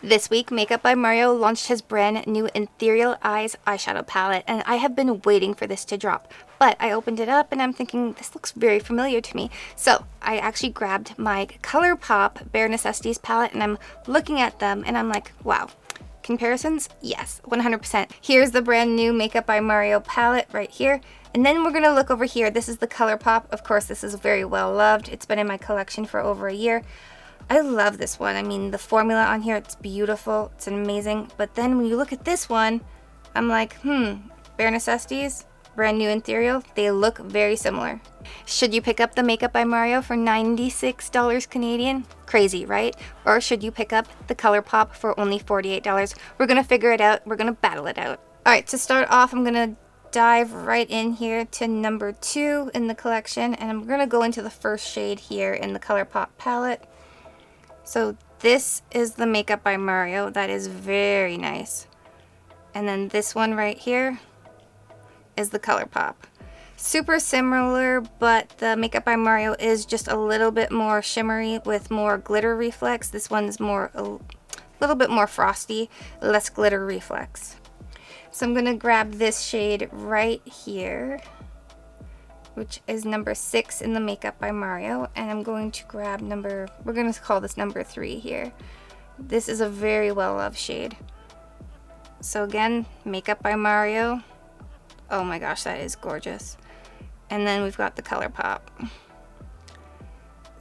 This week, Makeup by Mario launched his brand new Ethereal Eyes Eyeshadow Palette, and I have been waiting for this to drop. But I opened it up and I'm thinking, this looks very familiar to me. So I actually grabbed my Colourpop Bare Necessities palette and I'm looking at them and I'm like, wow. Comparisons? Yes, 100%. Here's the brand new Makeup by Mario palette right here. And then we're going to look over here. This is the Colourpop. Of course, this is very well loved. It's been in my collection for over a year. I love this one. I mean, the formula on here, it's beautiful. It's amazing. But then when you look at this one, I'm like, Bare Necessities, brand new Ethereal, they look very similar. Should you pick up the Makeup by Mario for $96 Canadian? Crazy, right? Or should you pick up the Colourpop for only $48? We're going to figure it out. We're going to battle it out. All right, to start off, I'm going to dive right in here to number 2 in the collection. And I'm going to go into the first shade here in the Colourpop palette. So this is the Makeup by Mario. That is very nice. And then this one right here is the Colourpop. Super similar, but the Makeup by Mario is just a little bit more shimmery with more glitter reflex. This one's a little bit more frosty, less glitter reflex. So I'm going to grab this shade right here, which is number 6 in the Makeup by Mario, and I'm going to grab we're going to call this number 3 here. This is a very well loved shade. So again, Makeup by Mario. Oh my gosh, that is gorgeous. And then we've got the Colourpop.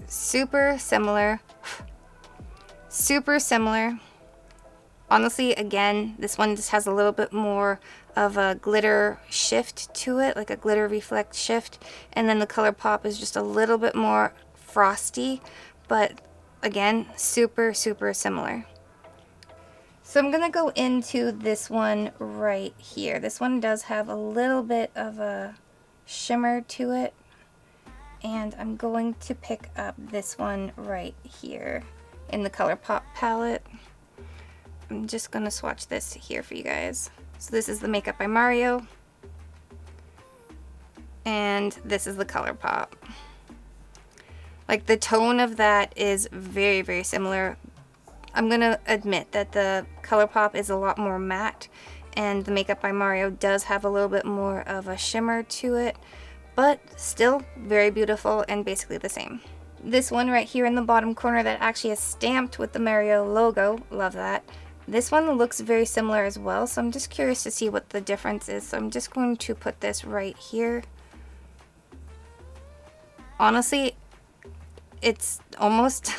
Super similar. Super similar. Honestly, again, this one just has a little bit more of a glitter shift to it, like a glitter reflect shift. And then the Colourpop is just a little bit more frosty, but again, super, super similar. So I'm going to go into this one right here. This one does have a little bit of a shimmer to it. And I'm going to pick up this one right here in the Colourpop palette. I'm just going to swatch this here for you guys. So this is the Makeup by Mario. And this is the Colourpop. Like, the tone of that is very, very similar. I'm going to admit that the Colourpop is a lot more matte. And the Makeup by Mario does have a little bit more of a shimmer to it. But still very beautiful and basically the same. This one right here in the bottom corner that actually is stamped with the Mario logo. Love that. This one looks very similar as well, so I'm just curious to see what the difference is. So I'm just going to put this right here. Honestly, it's almost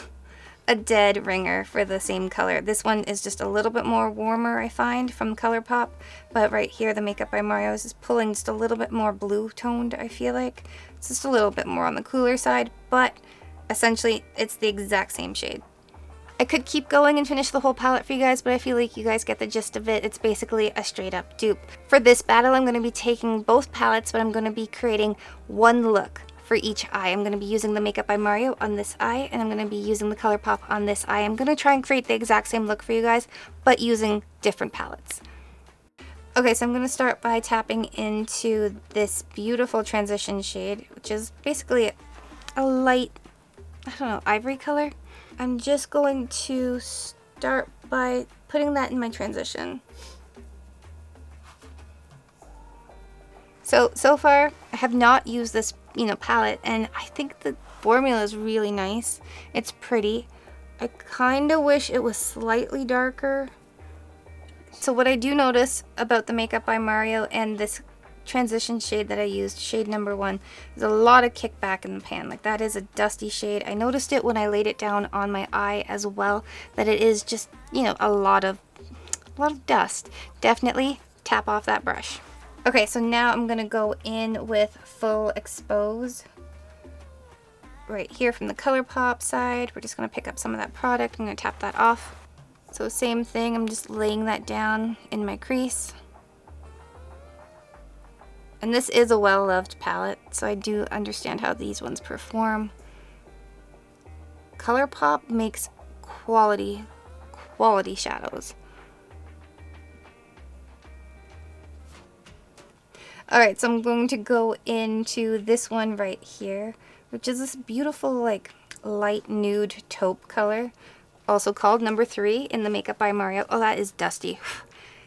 a dead ringer for the same color. This one is just a little bit more warmer, I find, from Colourpop. But right here, the Makeup by Mario is just pulling just a little bit more blue toned, I feel like. It's just a little bit more on the cooler side, but essentially, it's the exact same shade. I could keep going and finish the whole palette for you guys, but I feel like you guys get the gist of it. It's basically a straight up dupe. For this battle, I'm going to be taking both palettes, but I'm going to be creating one look for each eye. I'm going to be using the Makeup by Mario on this eye, and I'm going to be using the Colourpop on this eye. I'm going to try and create the exact same look for you guys, but using different palettes. Okay, so I'm going to start by tapping into this beautiful transition shade, which is basically a light, I don't know, ivory color. I'm just going to start by putting that in my transition. So far, I have not used this, palette, and I think the formula is really nice. It's pretty. I kind of wish it was slightly darker. So what I do notice about the Makeup by Mario and this transition shade that I used, shade number 1, there's a lot of kickback in the pan. Like, that is a dusty shade. I noticed it when I laid it down on my eye as well, that it is just, a lot of dust. Definitely tap off that brush. Okay, so now I'm gonna go in with Full Expose right here from the Colourpop side. We're just gonna pick up some of that product. I'm gonna tap that off. So same thing, I'm just laying that down in my crease. And this is a well-loved palette, so I do understand how these ones perform. Colourpop makes quality shadows. Alright, so I'm going to go into this one right here, which is this beautiful, like, light nude taupe color. also called number 3 in the Makeup by Mario. Oh, that is dusty.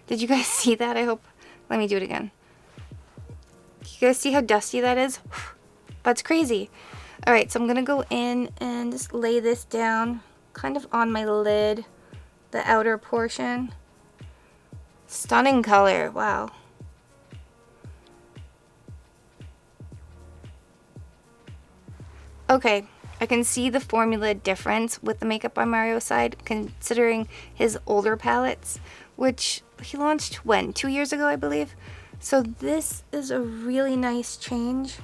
Did you guys see that? I hope. Let me do it again. You guys see how dusty that is? That's crazy. Alright, so I'm going to go in and just lay this down kind of on my lid, the outer portion. Stunning color. Wow. Okay, I can see the formula difference with the Makeup by Mario side, considering his older palettes, which he launched when? 2 years ago, I believe. So this is a really nice change.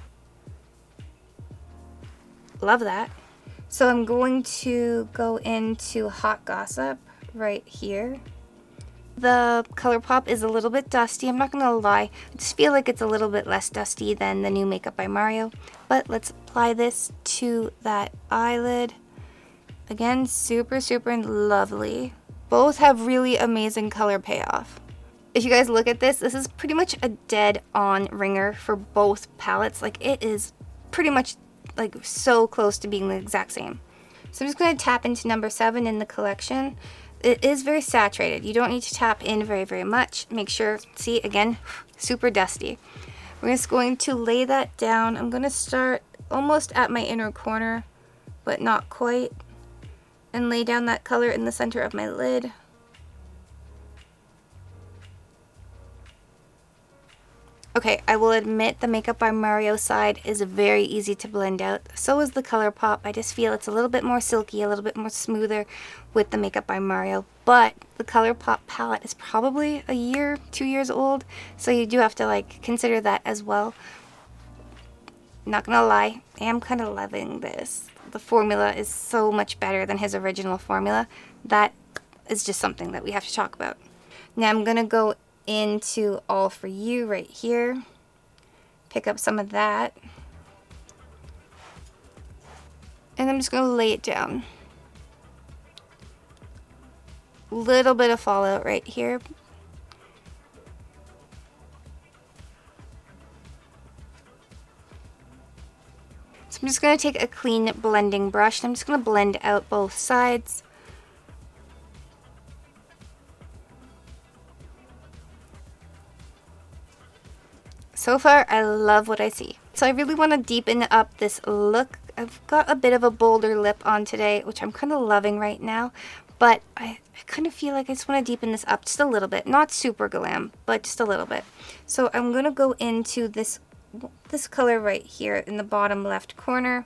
Love that. So I'm going to go into Hot Gossip right here. The Colourpop is a little bit dusty, I'm not gonna lie. I just feel like it's a little bit less dusty than the new Makeup by Mario. But let's apply this to that eyelid. Again, super, super lovely. Both have really amazing color payoff. If you guys look at this, this is pretty much a dead-on ringer for both palettes. Like, it is pretty much like so close to being the exact same. So I'm just going to tap into number 7 in the collection. It is very saturated. You don't need to tap in very, very much. Make sure, see, again, super dusty. We're just going to lay that down. I'm going to start almost at my inner corner, but not quite, and lay down that color in the center of my lid. Okay, I will admit the Makeup by Mario side is very easy to blend out. So is the Colourpop. I just feel it's a little bit more silky, a little bit more smoother with the Makeup by Mario. But the Colourpop palette is probably a year, 2 years old. So you do have to like consider that as well. Not gonna lie, I am kind of loving this. The formula is so much better than his original formula. That is just something that we have to talk about. Now I'm gonna go into All For You right here. Pick up some of that. And I'm just going to lay it down. Little bit of fallout right here. So I'm just going to take a clean blending brush and I'm just going to blend out both sides. So far, I love what I see. So I really want to deepen up this look. I've got a bit of a bolder lip on today, which I'm kind of loving right now. But I kind of feel like I just want to deepen this up just a little bit. Not super glam, but just a little bit. So I'm going to go into this color right here in the bottom left corner.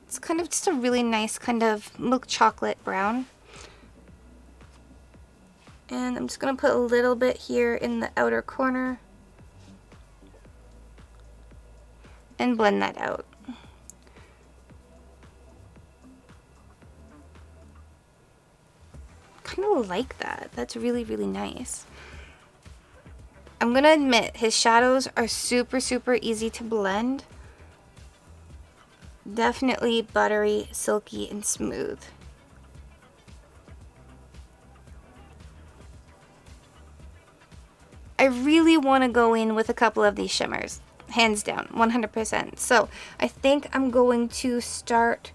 It's kind of just a really nice kind of milk chocolate brown. And I'm just going to put a little bit here in the outer corner and blend that out. Kind of like that. That's really, really nice. I'm going to admit his shadows are super, super easy to blend. Definitely buttery, silky, and smooth. I really want to go in with a couple of these shimmers, hands down, 100%. So I think I'm going to start,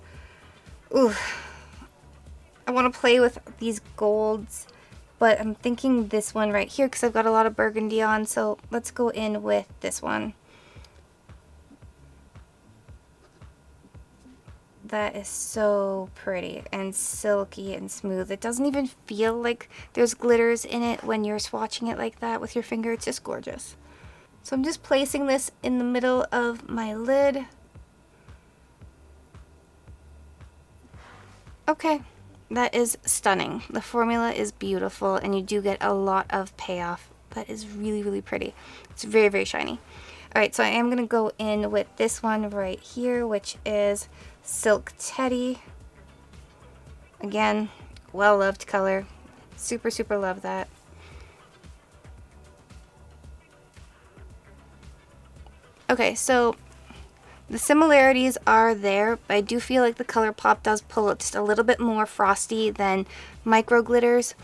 I want to play with these golds, but I'm thinking this one right here because I've got a lot of burgundy on, so let's go in with this one. That is so pretty and silky and smooth. It doesn't even feel like there's glitters in it when you're swatching it like that with your finger. It's just gorgeous. So I'm just placing this in the middle of my lid. Okay, that is stunning. The formula is beautiful and you do get a lot of payoff. That is really, really pretty. It's very, very shiny. Alright, so I am going to go in with this one right here, which is Silk Teddy. Again, well-loved color. Super, super love that. Okay, so the similarities are there, but I do feel like the Colourpop does pull it just a little bit more frosty than micro glitters,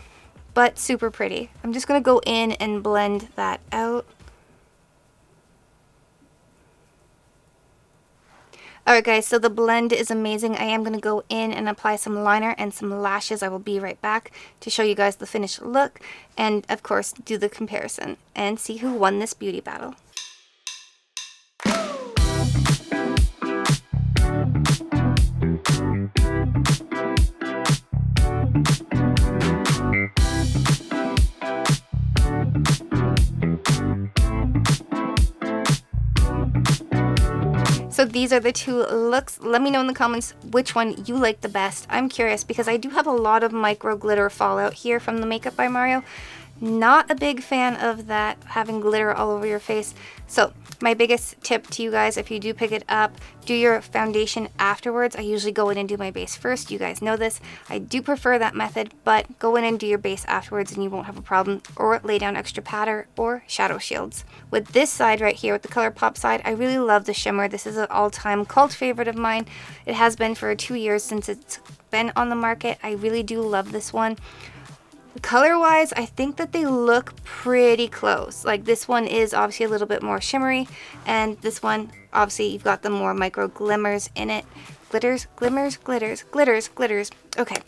but super pretty. I'm just going to go in and blend that out. Alright guys, so the blend is amazing. I am going to go in and apply some liner and some lashes. I will be right back to show you guys the finished look and of course do the comparison and see who won this beauty battle. So these are the two looks. Let me know in the comments which one you like the best. I'm curious because I do have a lot of micro glitter fallout here from the Makeup by Mario. Not a big fan of that, having glitter all over your face. So my biggest tip to you guys, if you do pick it up, do your foundation afterwards. I usually go in and do my base first. You guys know this. I do prefer that method, but go in and do your base afterwards and you won't have a problem, or lay down extra powder or shadow shields. With this side right here, with the Colourpop side, I really love the shimmer. This is an all-time cult favorite of mine. It has been for 2 years since it's been on the market. I really do love this one. Color-wise, I think that they look pretty close. Like this one is obviously a little bit more shimmery, and this one, obviously, you've got the more micro glimmers in it. Glitters, glimmers, glitters, glitters, glitters. Okay,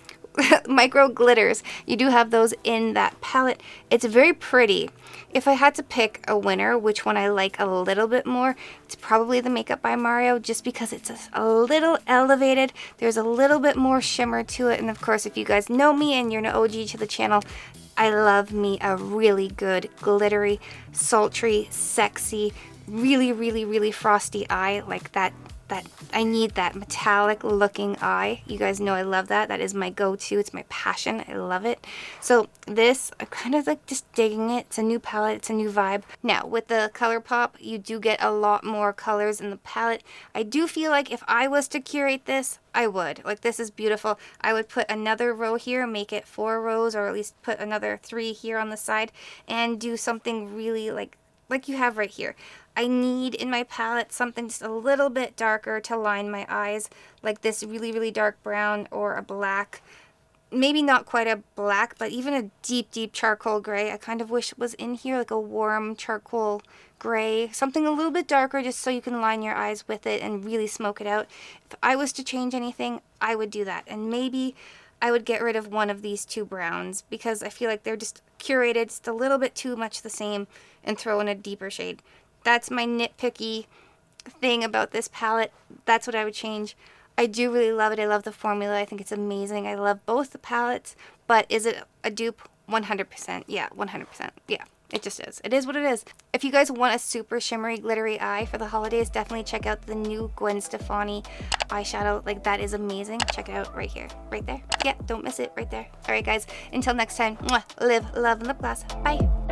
micro glitters. You do have those in that palette. It's very pretty. If I had to pick a winner, which one I like a little bit more, it's probably the Makeup by Mario, just because it's a little elevated. There's a little bit more shimmer to it, and of course, if you guys know me and you're an OG to the channel, I love me a really good, glittery, sultry, sexy, really, really, really frosty eye like that. I need that metallic looking eye. You guys know I love that. That is my go-to. It's my passion. I love it. So this, I'm kind of like just digging it. It's a new palette. It's a new vibe. Now with the Colourpop, you do get a lot more colors in the palette. I do feel like if I was to curate this, I would. Like this is beautiful. I would put another row here, make it 4 rows, or at least put another 3 here on the side, and do something really like you have right here. I need in my palette something just a little bit darker to line my eyes, like this really, really dark brown or a black. Maybe not quite a black, but even a deep, deep charcoal gray. I kind of wish was in here, like a warm charcoal gray. Something a little bit darker just so you can line your eyes with it and really smoke it out. If I was to change anything, I would do that. And maybe I would get rid of one of these 2 browns because I feel like they're just curated just a little bit too much the same, and throw in a deeper shade. That's my nitpicky thing about this palette. That's what I would change. I do really love it. I love the formula. I think it's amazing. I love both the palettes, but is it a dupe? 100%. Yeah, 100%. Yeah, it just is. It is what it is. If you guys want a super shimmery, glittery eye for the holidays, definitely check out the new Gwen Stefani eyeshadow. Like, that is amazing. Check it out right here. Right there. Yeah, don't miss it. Right there. All right, guys. Until next time, mwah, live, love, and lip gloss. Bye.